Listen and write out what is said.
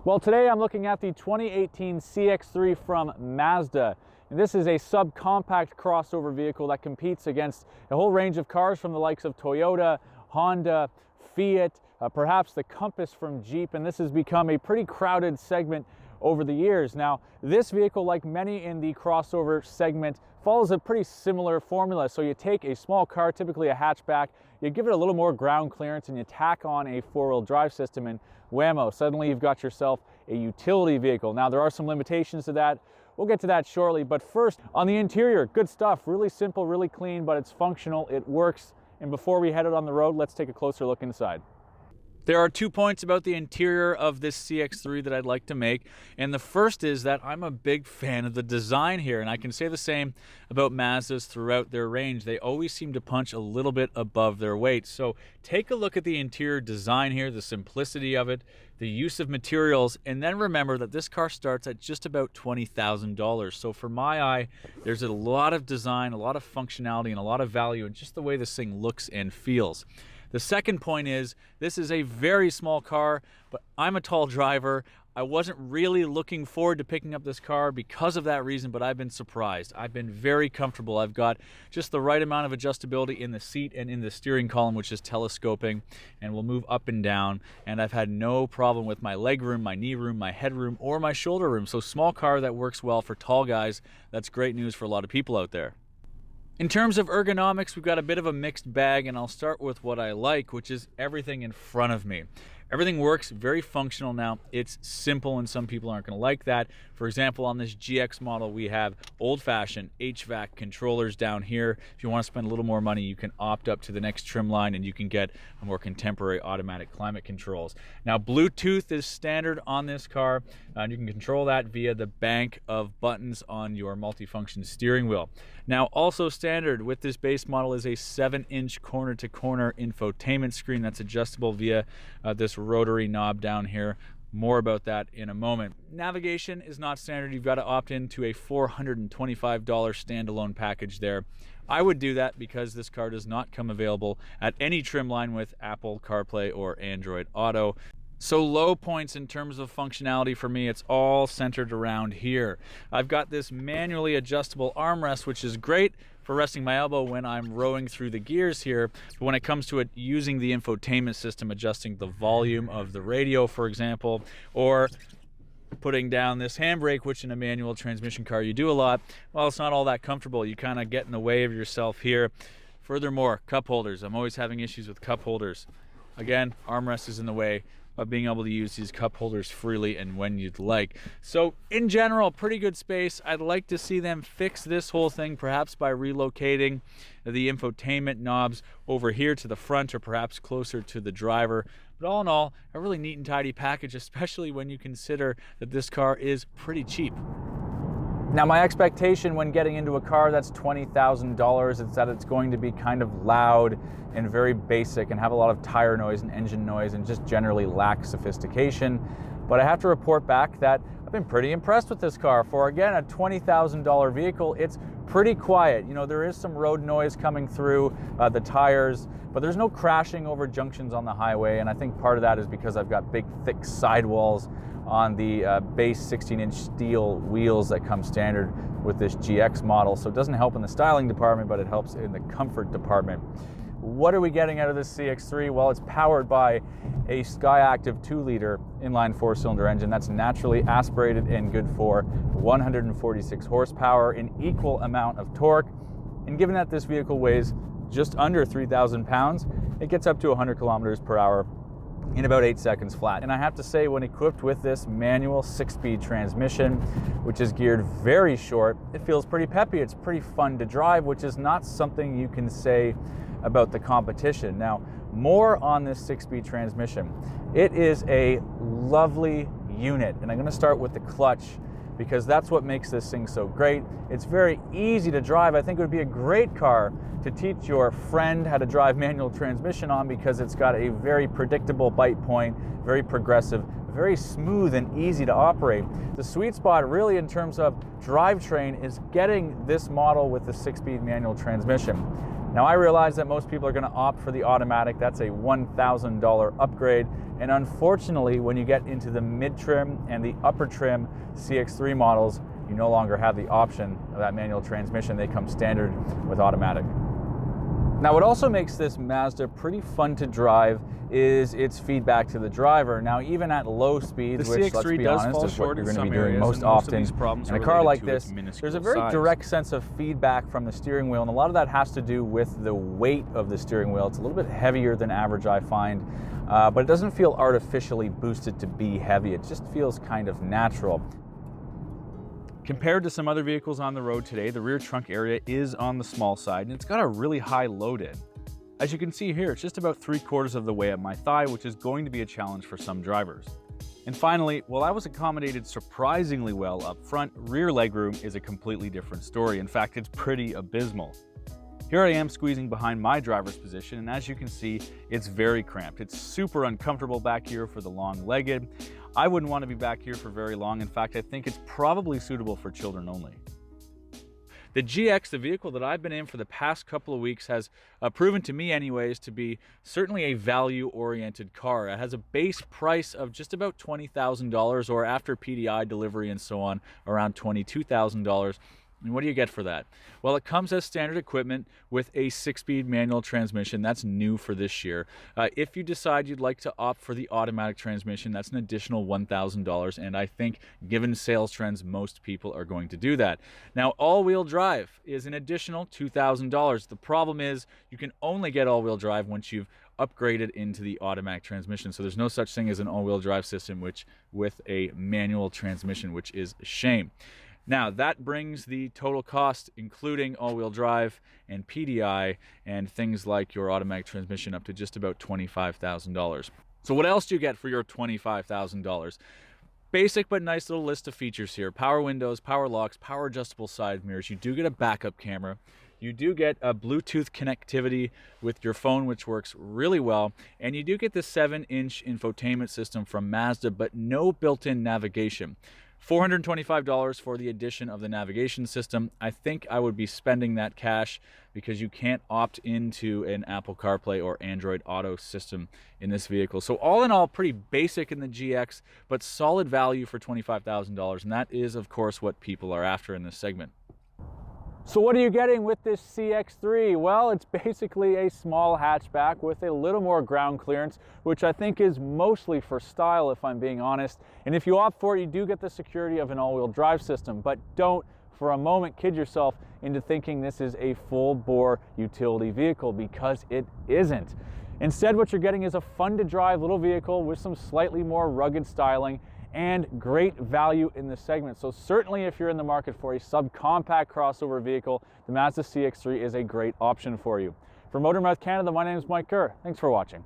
Well, today I'm looking at the 2018 CX3 from Mazda. And this is a subcompact crossover vehicle that competes against a whole range of cars from the likes of Toyota, Honda, Fiat, perhaps the Compass from Jeep, and this has become a pretty crowded segment over the years. Now, this vehicle, like many in the crossover segment, follows a pretty similar formula. So you take a small car, typically a hatchback, you give it a little more ground clearance and you tack on a four-wheel drive system, and whammo, suddenly you've got yourself a utility vehicle. Now, there are some limitations to that. We'll get to that shortly, but first, on the interior, good stuff. Really simple, really clean, but it's functional, it works. And before we head out on the road, let's take a closer look inside. There are 2 points about the interior of this CX3 that I'd like to make, and the first is that I'm a big fan of the design here, and I can say the same about Mazdas throughout their range. They always seem to punch a little bit above their weight. So take a look at the interior design here, the simplicity of it, the use of materials, and then remember that this car starts at just about $20,000. So for my eye, there's a lot of design, a lot of functionality, and a lot of value in just the way this thing looks and feels. The second point is, this is a very small car, but I'm a tall driver. I wasn't really looking forward to picking up this car because of that reason, but I've been surprised. I've been very comfortable. I've got just the right amount of adjustability in the seat and in the steering column, which is telescoping and will move up and down. And I've had no problem with my leg room, my knee room, my head room, or my shoulder room. So small car that works well for tall guys. That's great news for a lot of people out there. In terms of ergonomics, we've got a bit of a mixed bag, and I'll start with what I like, which is everything in front of me. Everything works, very functional now. It's simple, and some people aren't going to like that. For example, on this GX model, we have old-fashioned HVAC controllers down here. If you want to spend a little more money, you can opt up to the next trim line, and you can get a more contemporary automatic climate controls. Now, Bluetooth is standard on this car, and you can control that via the bank of buttons on your multifunction steering wheel. Now, also standard with this base model is a 7-inch corner-to-corner infotainment screen that's adjustable via this rotary knob down here. More about that in a moment. Navigation is not standard. You've got to opt into a $425 standalone package there. I would do that because this car does not come available at any trim line with Apple CarPlay or Android Auto. So low points in terms of functionality for me, it's all centered around here. I've got this manually adjustable armrest, which is great for resting my elbow when I'm rowing through the gears here. But when it comes to it using the infotainment system, adjusting the volume of the radio, for example, or putting down this handbrake, which in a manual transmission car you do a lot, well, it's not all that comfortable. You kind of get in the way of yourself here. Furthermore, cup holders. I'm always having issues with cup holders. Again, armrest is in the way of being able to use these cup holders freely and when you'd like. So in general, pretty good space. I'd like to see them fix this whole thing, perhaps by relocating the infotainment knobs over here to the front or perhaps closer to the driver. But all in all, a really neat and tidy package, especially when you consider that this car is pretty cheap. Now, my expectation when getting into a car that's $20,000 is that it's going to be kind of loud and very basic and have a lot of tire noise and engine noise and just generally lack sophistication. But I have to report back that I've been pretty impressed with this car. For, again, a $20,000 vehicle, it's pretty quiet. You know, there is some road noise coming through the tires, but there's no crashing over junctions on the highway. And I think part of that is because I've got big, thick sidewalls on the base 16-inch steel wheels that come standard with this GX model. So it doesn't help in the styling department, but it helps in the comfort department. What are we getting out of this CX3? Well, it's powered by a Skyactiv 2-liter inline 4-cylinder engine that's naturally aspirated and good for 146 horsepower, an equal amount of torque. And given that this vehicle weighs just under 3,000 pounds, it gets up to 100 kilometers per hour in about 8 seconds flat. And I have to say, when equipped with this manual 6-speed transmission, which is geared very short, it feels pretty peppy. It's pretty fun to drive, which is not something you can say about the competition. Now, more on this 6-speed transmission. It is a lovely unit, and I'm going to start with the clutch because that's what makes this thing so great. It's very easy to drive. I think it would be a great car to teach your friend how to drive manual transmission on because it's got a very predictable bite point, very progressive, very smooth and easy to operate. The sweet spot really in terms of drivetrain is getting this model with the 6-speed manual transmission. Now I realize that most people are going to opt for the automatic. That's a $1,000 upgrade, and unfortunately when you get into the mid-trim and the upper trim CX3 models, you no longer have the option of that manual transmission. They come standard with automatic. Now what also makes this Mazda pretty fun to drive is its feedback to the driver. Now even at low speeds, which let's be honest is what you're going to be doing most often in a car like this, there's a very direct sense of feedback from the steering wheel, and a lot of that has to do with the weight of the steering wheel. It's a little bit heavier than average, I find, but it doesn't feel artificially boosted to be heavy. It just feels kind of natural. Compared to some other vehicles on the road today, the rear trunk area is on the small side, and it's got a really high load in. As you can see here, it's just about 3/4 of the way up my thigh, which is going to be a challenge for some drivers. And finally, while I was accommodated surprisingly well up front, rear legroom is a completely different story. In fact, it's pretty abysmal. Here I am squeezing behind my driver's position, and as you can see, it's very cramped. It's super uncomfortable back here for the long-legged. I wouldn't want to be back here for very long. In fact, I think it's probably suitable for children only. The GX, the vehicle that I've been in for the past couple of weeks, has proven to me anyways to be certainly a value-oriented car. It has a base price of just about $20,000, or after PDI delivery and so on, around $22,000. And what do you get for that? Well, it comes as standard equipment with a 6-speed manual transmission. That's new for this year. If you decide you'd like to opt for the automatic transmission, that's an additional $1,000. And I think given sales trends, most people are going to do that. Now, all-wheel drive is an additional $2,000. The problem is you can only get all-wheel drive once you've upgraded into the automatic transmission. So there's no such thing as an all-wheel drive system with a manual transmission, which is a shame. Now that brings the total cost, including all-wheel drive and PDI and things like your automatic transmission, up to just about $25,000. So what else do you get for your $25,000? Basic but nice little list of features here. Power windows, power locks, power adjustable side mirrors. You do get a backup camera. You do get a Bluetooth connectivity with your phone, which works really well. And you do get the 7-inch infotainment system from Mazda, but no built-in navigation. $425 for the addition of the navigation system. I think I would be spending that cash because you can't opt into an Apple CarPlay or Android Auto system in this vehicle. So all in all, pretty basic in the GX, but solid value for $25,000. And that is, of course, what people are after in this segment. So what are you getting with this CX3? Well, it's basically a small hatchback with a little more ground clearance, which I think is mostly for style, if I'm being honest. And if you opt for it, you do get the security of an all-wheel drive system, but don't for a moment kid yourself into thinking this is a full-bore utility vehicle, because it isn't. Instead, what you're getting is a fun-to-drive little vehicle with some slightly more rugged styling and great value in this segment. So certainly if you're in the market for a subcompact crossover vehicle, the Mazda CX3 is a great option for you. For Motormouth Canada, my name is Mike Gurr. Thanks for watching.